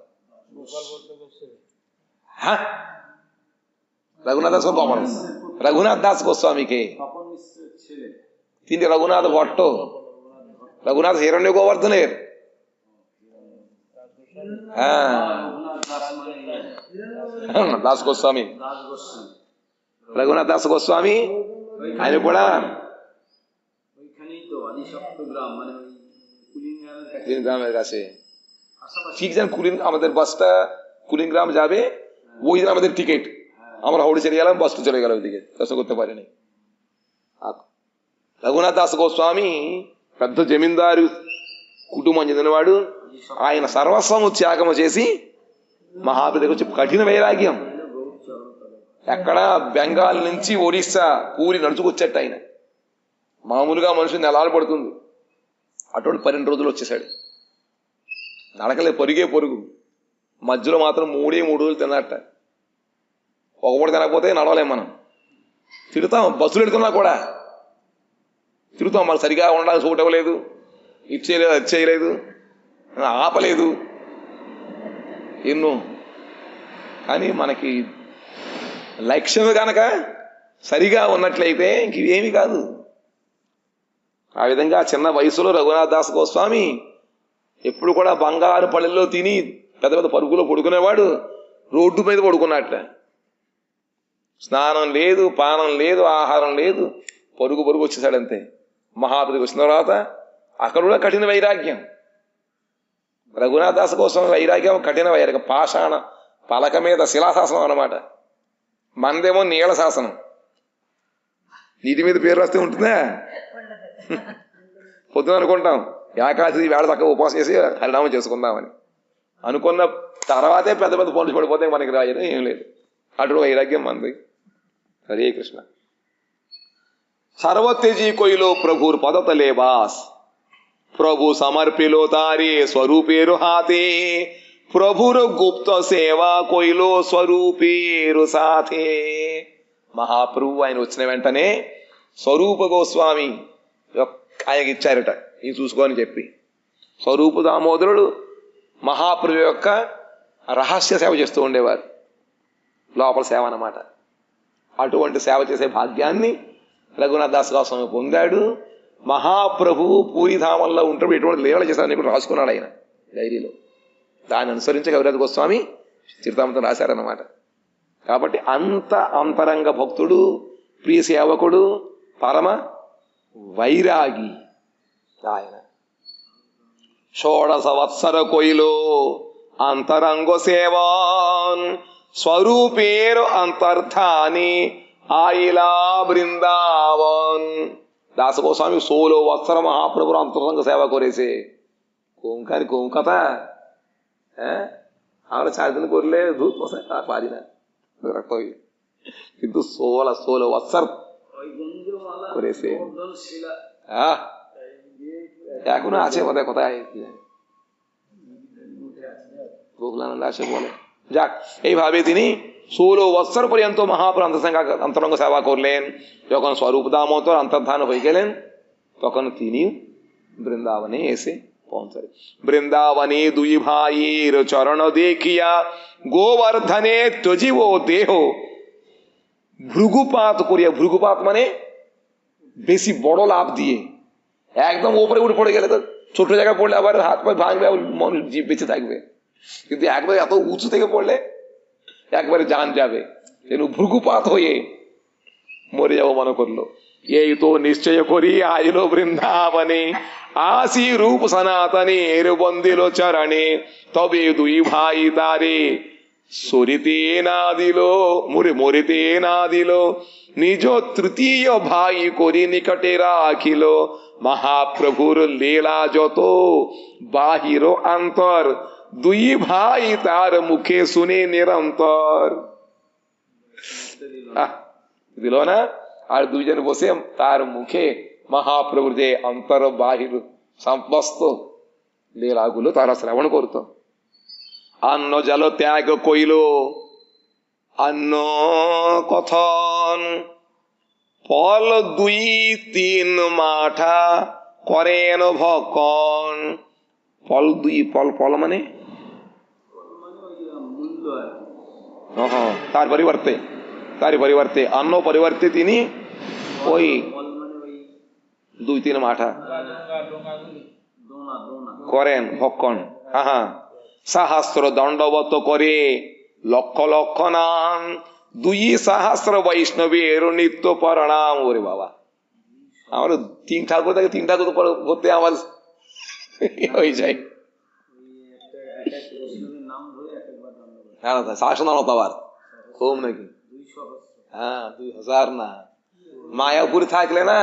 [SPEAKER 1] रघुनाथ दास गोस्वामी के तीन रघुनाथ भट्टो रघुनाथ हिरण्य गोवर्धन दास गोस्वामी रघुनाथ दास गोस्वामी ఆయన కూడా ঠিক যেন আমাদের বাসটা কুলিনগ্রাম যাবে ওই দিন আমাদের টিকিট আমরা হাওড়ে চলে গেলাম বাসটা চলে গেল ওইদিকে দর্শন করতে পারিনি రఘునాథ దాస్ గోస్వామి పెద్ద జమీందారు కుటుంబం చెందినవాడు ఆయన సర్వస్వము త్యాగము చేసి మహాప్రభుకి వచ్చి కఠిన వైరాగ్యం ఎక్కడ బెంగాల్ నుంచి ఒరిస్సా పూరి నడుచుకొచ్చేట ఆయన మామూలుగా మనుషులు నెలలు పడుతుంది అటువంటి 12 రోజులు వచ్చేసాడు నడకలే పొరిగే పొరుగు మధ్యలో మాత్రం 3 రోజులు తిన్నట్ట ఒకటి తినకపోతే నడవలేం మనం తిరుగుతాం బస్సులు వెళ్తున్నా కూడా తిరుగుతాం మాకు సరిగా ఉండడానికి చోటు ఇవ్వలేదు ఇది చేయలేదు అది చేయలేదు ఆపలేదు ఎన్నో కానీ మనకి లక్ష్యం కనుక సరిగా ఉన్నట్లయితే ఇంక ఇవేమీ కాదు ఆ విధంగా చిన్న వయసులో రఘునాథ దాస్ గోస్వామి ఎప్పుడు కూడా బంగారు పళ్ళెల్లో తిని పెద్ద పెద్ద పరుగులో పడుకునేవాడు రోడ్డు మీద పడుకున్నట్ట స్నానం లేదు పానం లేదు ఆహారం లేదు పరుగు వచ్చేసాడు అంతే మహాప్రభుకి వచ్చిన తర్వాత అక్కడ కూడా కఠిన వైరాగ్యం రఘునాథ దాస్ గోస్వామి వైరాగ్యం కఠిన వైరాగ్యం పాషాణ పలక మీద శిలాశాసనం అన్నమాట మనదేమో నీళ్ళ శాసనం నీటి మీద పేరు రాస్తే ఉంటుందా పొద్దున అనుకుంటాం ఏకాదశి వేళ చక్కగా ఉపవాసం చేసి హరినామం చేసుకుందామని అనుకున్న తర్వాతే పెద్ద పెద్ద పనులు పడిపోతే మనకి రాయడం ఏం లేదు అటు వైరాగ్యం మనది హరే కృష్ణ సర్వత్యజీ కొయిలో ప్రభుర్ పదతలే బాస్ ప్రభు సమర్పిలో తారే స్వరూపేరు హాతే ప్రభురు గుప్త సేవా కొయిలో స్వరూపేరు సాథే మహాప్రభు ఆయన వచ్చిన వెంటనే స్వరూప గోస్వామి ఆయనకి ఇచ్చారట ఇది చూసుకోని చెప్పి స్వరూప దామోదరుడు మహాప్రభు యొక్క రహస్య సేవ చేస్తూ ఉండేవారు లోపల సేవ అన్నమాట అటువంటి సేవ చేసే భాగ్యాన్ని రఘునాథ దాస్ గోస్వామి పొందాడు మహాప్రభు పూరిధామంలో ఉంటూ ఎటువంటి లీలలు చేశారని కూడా రాసుకున్నాడు ఆయన డైరీలో దాన్ని అనుసరించి రఘునాథ గోస్వామి చరితామృతం రాశారన్నమాట కాబట్టి అంత అంతరంగ భక్తుడు, ప్రియ సేవకుడు, పరమ వైరాగి ఆయన. షోడశ వత్సర కొయిలో అంతరంగ సేవాన్ స్వరూపేరు అంతర్ధాని ఆయిలా బృందావన్. దాసగోస్వామి 16 వత్సర మహాప్రభుর অন্তরঙ্গ সেবা করেছে। কোনখানি কোন কথা, হ্যাঁ আমরা 4 দিন করলে ধূপ বসাই আর পারি না, কিন্তু 16 বৎসর করেছে। হ্যাঁ এখনো আছে বোধ হয়, কোথায় প্রভুলানন্দ আসে বলে। যাক, এইভাবে তিনি 16 বৎসর পর্যন্ত মহাপ্রভু অন্তরঙ্গ সেবা করলেন। যখন স্বরূপ দামোদর অন্তর্ধান হয়ে গেলেন তখন তিনি বৃন্দাবনে এসে পৌঁছালেন। বৃন্দাবনে 2 ভাইয়ের চরণ দেখিয়া গোবর্ধনে ত্যজিব দেহ ভৃগুপাত করিয়া, ভৃগুপাত মানে বেশি বড় লাভ দিয়ে, একদম ওপরে উঠে পড়ে গেলে তো ছোট জায়গায় পড়লে আবার হাত পা ভাঙবে, মানুষ জীব বেঁচে থাকবে, কিন্তু একবার এত উঁচু থেকে পড়লে একবারে জান যাবে। ভৃগুপাত হয়ে মরে যাবো মনে করলো। এই তো নিশ্চয় করি আইলো বৃন্দাবনে, আসি রূপ সনাতনে বন্দিল চরণে, তবে 2 ভাই তারে সরিতে না দিল, মরিতে না দিল, নিজ তৃতীয় ভাই করি নিকটে রাখিল। মহাপ্রভুর লীলা যত বাহির অন্তর, 2 ভাই তার মুখে শুনে নিরন্তর। দিল না, আর 2 জন বসে তার মুখে মহাপ্রভুর যে অন্তর বাহির সমস্ত লীলাগুলো তারা শ্রবণ করত। অন্ন জল ত্যাগ কইল অন্ন কথন, ফল 2-3 মাঠা করেন ভক্ষণ। ফল 2, ফল মানে তার পরিবর্তে অন্ন পরিবর্তে তিনি ওই 2-3 মাঠা করেন ভক্ষণ। সহস্র দণ্ডবত করে লক্ষ লক্ষ নাম, 2 সহস্র বৈষ্ণবের নিত্য প্রণাম। ওরে বাবা, আমার 3 ঠাকুর থাকে, 3 ঠাকুর করতে আমার হয়ে যায়। শাসনালত আবার কম নাকি? হ্যাঁ 2000 না। মায়াপুর থাকলে না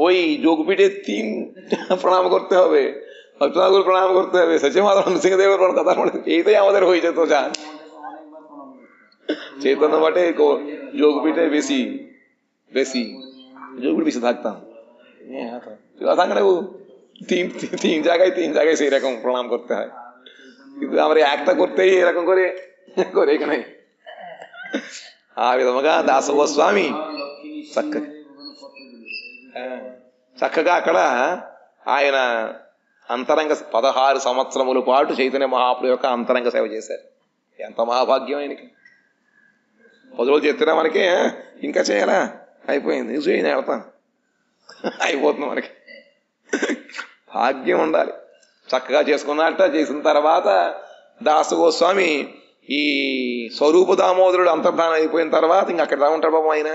[SPEAKER 1] ওই যোগপীঠে 3 প্রণাম করতে হবে, প্রণাম করতে হবে, সচিমানন্দ সিংহদেবের কথা মনে, এইটাই আমাদের হয়ে যেত। যা চৈতন্য মঠে যোগপীঠে বেশি যোগপীঠ বেশি থাকতাম। তিন জায়গায় সেই রকম প্রণাম করতে হয়, কিন্তু আমরা একটা করতেই এরকం করে এখানে ఆ విధముగా దాసగోస్వామి చక్కగా అక్కడ ఆయన అంతరంగ 16 సంవత్సరముల పాటు చైతన్య మహాప్రభు యొక్క అంతరంగ సేవ చేశారు. ఎంత మహాభాగ్యం ఆయనకి. 10 రోజులు చేస్తున్నా మనకి, ఇంకా చేయాలా, అయిపోయింది చూయండి వెళ్తాం, అయిపోతుంది మనకి. భాగ్యం ఉండాలి. చక్కగా చేసుకున్నట్ట. చేసిన తర్వాత దాసగోస్వామి ఈ స్వరూప దామోదరుడు అంతర్ధానం అయిపోయిన తర్వాత ఇంక అక్కడ ఉంటాడు పాపం ఆయన.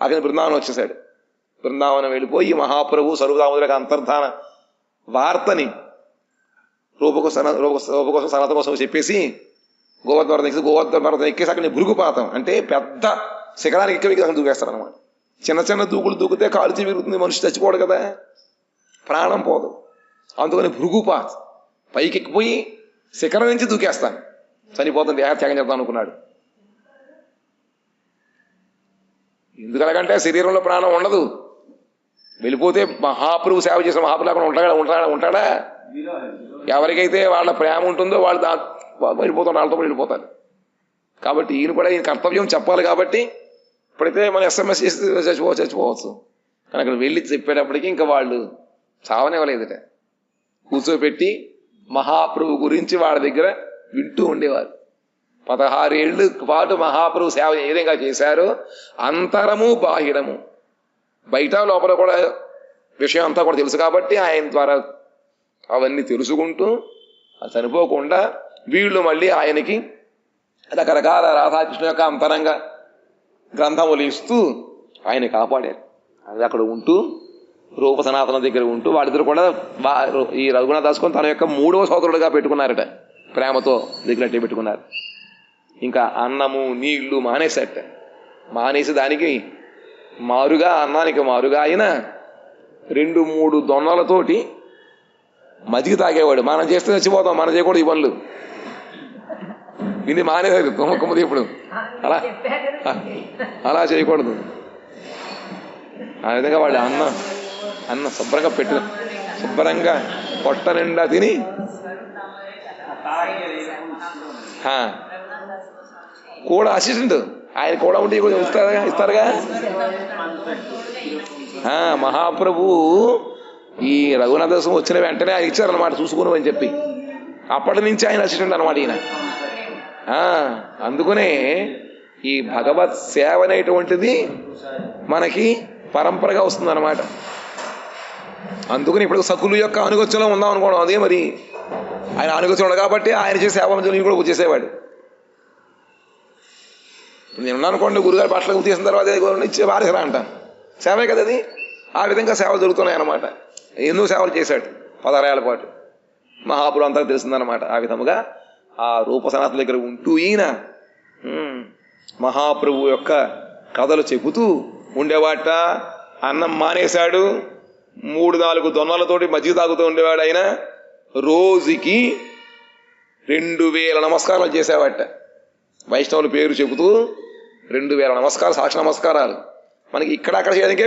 [SPEAKER 1] అక్కడ బృందావనం వచ్చేసాడు. బృందావనం వెళ్ళిపోయి మహాప్రభు స్వరూప దామోదరుడికి అంతర్ధాన వార్తని రూపకోసం సనాతన కోసం చెప్పేసి గోవర్ధన ఎక్కేసి అక్కడ భృగుపాతం అంటే పెద్ద శిఖరానికి ఎక్కి అక్కడ దూకేస్తాడు అనమాట. చిన్న దూకులు దూకితే కాలు విరుగుతుంది, మనిషి చచ్చిపోడు కదా, ప్రాణం పోదు. అందుకని భృగుపాత్ పైకి ఎక్కిపోయి శిఖరం నుంచి దూకేస్తాను, చనిపోతుంది, దేహ త్యాగం చేద్దాం అనుకున్నాడు. ఎందుకనకంటే శరీరంలో ప్రాణం ఉండదు. వెళ్ళిపోతే మహాప్రభు సేవ చేసిన మహాప్రభు లేకుండా ఉంటాడా? ఎవరికైతే వాళ్ళ ప్రేమ ఉంటుందో వాళ్ళు వెళ్ళిపోతారు, వాళ్ళతో కూడా వెళ్ళిపోతారు. కాబట్టి ఈయన కూడా ఈయన కర్తవ్యం చెప్పాలి. కాబట్టి ఇప్పుడైతే మనం SMS చేసి చచ్చిపోవచ్చు, కానీ అక్కడ వెళ్ళి చెప్పేటప్పటికి ఇంకా వాళ్ళు చావనివ్వలేదుట. కూర్చోబెట్టి మహాప్రభు గురించి వాళ్ళ దగ్గర వింటూ ఉండేవారు. 16 ఏళ్ళ పాటు మహాప్రభు సేవ ఏ విధంగా చేశారో అంతరము బాహిరము, బయట లోపల కూడా విషయం అంతా కూడా తెలుసు. కాబట్టి ఆయన ద్వారా అవన్నీ తెలుసుకుంటూ చనిపోకుండా వీళ్ళు మళ్ళీ ఆయనకి రకరకాల రాధాకృష్ణ యొక్క అంతరంగ గ్రంథములు ఇస్తూ ఆయన కాపాడారు. అది అక్కడ ఉంటూ రూప సనాతన దగ్గర ఉంటూ వాళ్ళిద్దరు కూడా ఈ రఘునాథ దాసుకొని తన యొక్క 3వ సోదరుడుగా పెట్టుకున్నారట. ప్రేమతో దగ్గరట్టే పెట్టుకున్నారు. ఇంకా అన్నము నీళ్లు మానేసట. మానేసి దానికి మారుగా, అన్నానికి మారుగా ఆయన 2-3 దొన్నలతోటి మజ్జిగ తాగేవాడు. మనం చేస్తే చచ్చిపోతాం, మనం చేయకూడదు ఈ పనులు. ఇది మానేసారు తుమ్మకమ్మది. ఇప్పుడు అలా చేయకూడదు. ఆ విధంగా వాళ్ళు అన్నం శుభ్రంగా పెట్టు, శుభ్రంగా పొట్ట నిండా తిని కూడా అసిస్టెంట్ ఆయన కూడా ఉంటే ఇస్తారుగా. మహాప్రభు ఈ రఘునాథం వచ్చిన వెంటనే ఆయన ఇచ్చారనమాట, చూసుకుని అని చెప్పి. అప్పటి నుంచి ఆయన అసిస్టెంట్ అనమాట ఈయన. అందుకనే ఈ భగవత్ సేవ అనేటువంటిది మనకి పరంపరగా వస్తుందన్నమాట. అందుకని ఇప్పుడు సకులు యొక్క అనుగత్యంలో ఉందాం అనుకోవడం. అదే మరి ఆయన అనుగత్యం కాబట్టి ఆయన చేసే సేవ కూడా వచ్చేసేవాడు. నేను ఉన్నాను అనుకోండి, గురుగారు బట్టలకు తీసిన తర్వాత ఇచ్చే వారసరా అంటాను, సేవే కదా అది. ఆ విధంగా సేవలు జరుగుతున్నాయి అన్నమాట. ఎన్నో సేవలు చేశాడు 16 ఏళ్ల పాటు. మహాపురం అంతా తెలిసిందనమాట. ఆ విధముగా ఆ రూప సనాతన దగ్గర ఉంటూ ఈయన మహాప్రభు యొక్క కథలు చెబుతూ ఉండేవాట. అన్నం మానేశాడు. 3-4 దొన్నలతోటి మజ్జిగ తాగుతూ ఉండేవాడు. ఆయన రోజుకి 2000 నమస్కారాలు చేసేవాట. వైష్ణవుల పేరు చెబుతూ 2000 నమస్కారాలు, సాక్షి నమస్కారాలు. మనకి ఇక్కడ చేయడానికే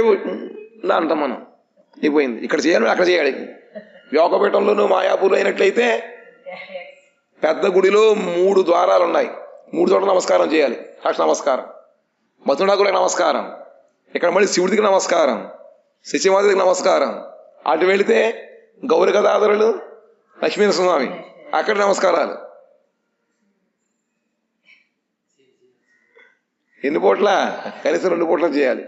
[SPEAKER 1] అంటాం మనం. అయిపోయింది. ఇక్కడ చేయాలి, అక్కడ చేయాలి. యోగపీఠంలోనూ మాయాపూర్లో అయినట్లయితే పెద్ద గుడిలో 3 ద్వారాలు ఉన్నాయి. 3 చోట్ల నమస్కారం చేయాలి, సాక్షి నమస్కారం. మధునాకులకు నమస్కారం, ఇక్కడ మళ్ళీ శివుడికి నమస్కారం, శశిమాతకి నమస్కారం. అటు వెళితే గౌరీ గదాధరులు, లక్ష్మీనరసింహస్వామి, అక్కడ నమస్కారాలు. ఎన్ని పూట్ల? కనీసం 2 పూట్ల చేయాలి.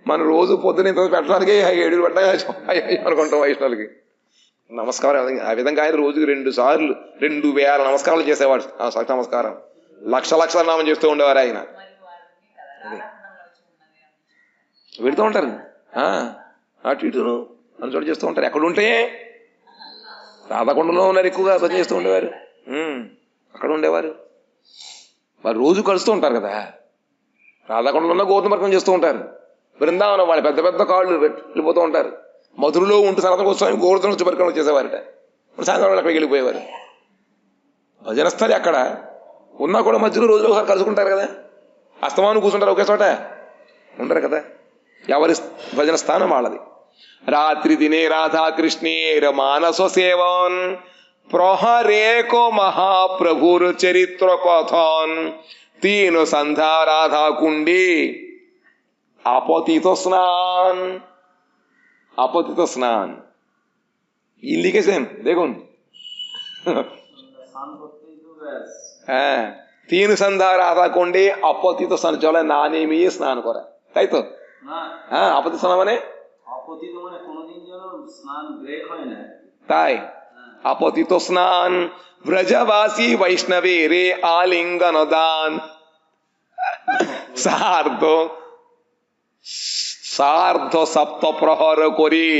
[SPEAKER 1] మన రోజు పొద్దున ఇంత పెట్టడానికి 7 పెట్టడానికి అనుకుంటాం వైష్ణవులకి నమస్కారం. ఆ విధంగా ఆయన రోజుకి 2 సార్లు 2000 నమస్కారాలు చేసేవాడు. ఆ సాక్షి నమస్కారం లక్షల నామం చేస్తూ ఉండేవారు ఆయన. వెళుతూ ఉంటారు అటు ఇటును అని చోటు చేస్తూ ఉంటారు. ఎక్కడుంటే రాధాకొండలో ఉన్నారు, ఎక్కువగా భజన చేస్తూ ఉండేవారు. అక్కడ ఉండేవారు. వారు రోజు కలుస్తూ ఉంటారు కదా. రాధాకొండలో ఉన్న గోధుమ వర్గం చేస్తూ ఉంటారు. బృందావనం వాళ్ళు పెద్ద పెద్ద కాళ్ళు వెళ్ళిపోతూ ఉంటారు. మధురలో ఉంటూ సనాతన కోసం గోవర్ధన వచ్చి పరిక్రమణ చేసేవారట. సాయంత్రం అక్కడికి వెళ్ళిపోయేవారు. భజన స్థలి అక్కడ ఉన్నా కూడా మధ్యలో రోజులో ఒకసారి కలుసుకుంటారు కదా. అస్తమానం కూర్చుంటారు ఒకే చోట ఉండరు కదా. ఎవరి భజన స్థానం వాళ్ళది. రాత్రి దినే రాధాకృష్ణేర మానస సేవాన్ ప్రహరేకో మహాప్రభుర్ చరిత్ర కథాన్ తీను సంధ్యా రాధా కుండే আপতিত স্নান ই লিখেছেন দেখুন। হ্যাঁ, 3 সন্ধ্যা রাধা কুণ্ডে আপতিত স্নান, জলে না নেমিয়ে স্নান করা, তাই তো? হ্যাঁ, আপতিত স্নান মানে কোনদিন যেন স্নান ব্রেক হয় না, তাই আপতিত স্নান ব্রজবাসী বৈষ্ণবে রে আলিঙ্গন দান সার্ধ সপ্ত প্রহর করি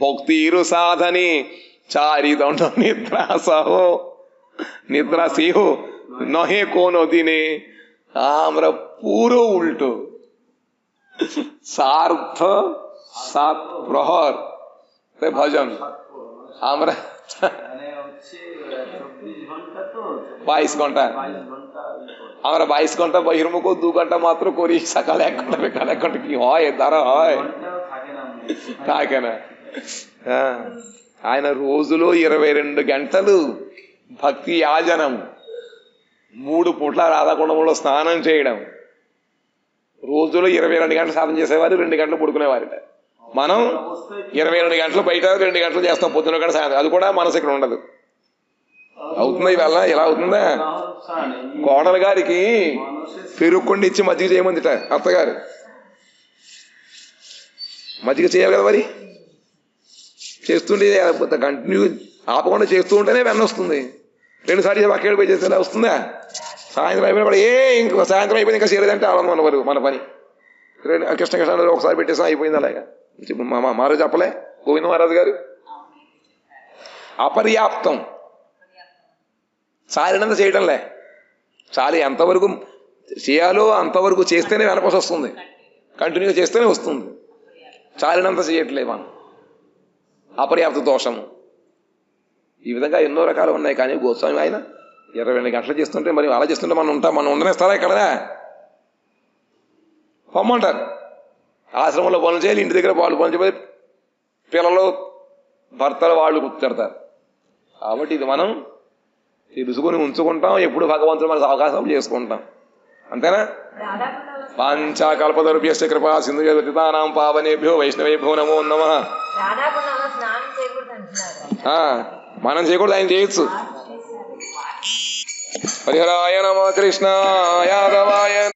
[SPEAKER 1] ভক্তির সাধনে চারি দণ্ড নিদ্রা সিহ নহে কোন দিনে। আমরা পুরো উল্টো, সার্ধ 7 প্রহর ভজন, আমরা 22 ঘন্টা, আমরা 22 ঘন্টা বহির্মুখ, 2 ঘন্টা মাত্র করি। সকালে 1 ঘন্টা, বিকালে 1 ঘন্টা, কি হয় দ্বারা হয় থাকে না। ఆయన రోజులో 22 గంటలు భక్తి యాజనం, 3 పూట్ల రాధాకుండంలో స్నానం చేయడం, రోజులో 22 గంటలు సాధన చేసేవారు, 2 గంటలు పడుకునేవారట. మనం 22 గంటలు బయట, 2 గంటలు చేస్తాం పొద్దున గంట సాయంత్రం. అది కూడా మనసు ఇక్కడ ఉండదు. అవుతుందా ఇవాళ? ఎలా అవుతుందా? కోడలు గారికి పెరుగుకుండా ఇచ్చి మజ్జిగ చేయమందిట అత్తగారు. మజ్జిగ చేయాలి కదా, మరి చేస్తుంటే కంటిన్యూ ఆపకుండా చేస్తూ ఉంటేనే వెన్న వస్తుంది. 2 సార్లు పక్కేడు పోయి చేస్తే వస్తుందా? సాయంత్రం అయిపోయిన కూడా ఇంక సాయంత్రం అయిపోయింది ఇంకా చేయలేదంటే మన పని. కృష్ణ ఒకసారి పెట్టేసాం అయిపోయింది అలాగా. మహారాజు చెప్పలే గోవింద మహారాజు గారు. అపర్యాప్తం, చాలినంత చేయడంలే. చాలి ఎంతవరకు చేయాలో అంతవరకు చేస్తేనే వెనకోసి వస్తుంది. కంటిన్యూగా చేస్తేనే వస్తుంది. చాలినంత చేయట్లేదు మనం. అపర్యాప్త దోషము. ఈ విధంగా ఎన్నో రకాలు ఉన్నాయి. కానీ గోస్వామి ఆయన 22 గంటలు చేస్తుంటే మరి అలా చేస్తుంటే మనం ఉండనేస్తారా ఇక్కడ? పొమ్మంటారు. ఆశ్రమంలో పనులు చేయాలి, ఇంటి దగ్గర పనులు చేయాలి, పిల్లలు భర్తలు వాళ్ళు గుర్తెడతారు. కాబట్టి ఇది మనం తెలుసుకుని ఉంచుకుంటాం. ఎప్పుడు భగవంతుడు మనకు అవకాశం చేసుకుంటాం. అంతేనా? పాంచాకల్పతరుభ్యశ్చ కృపా సింధుజానాం పావనేభ్యో వైష్ణవేభ్యో నమో నమః. మనం చేయకూడదు, ఆయన చేయొచ్చు. హరిహరాయ నమః. కృష్ణ యాదవాయ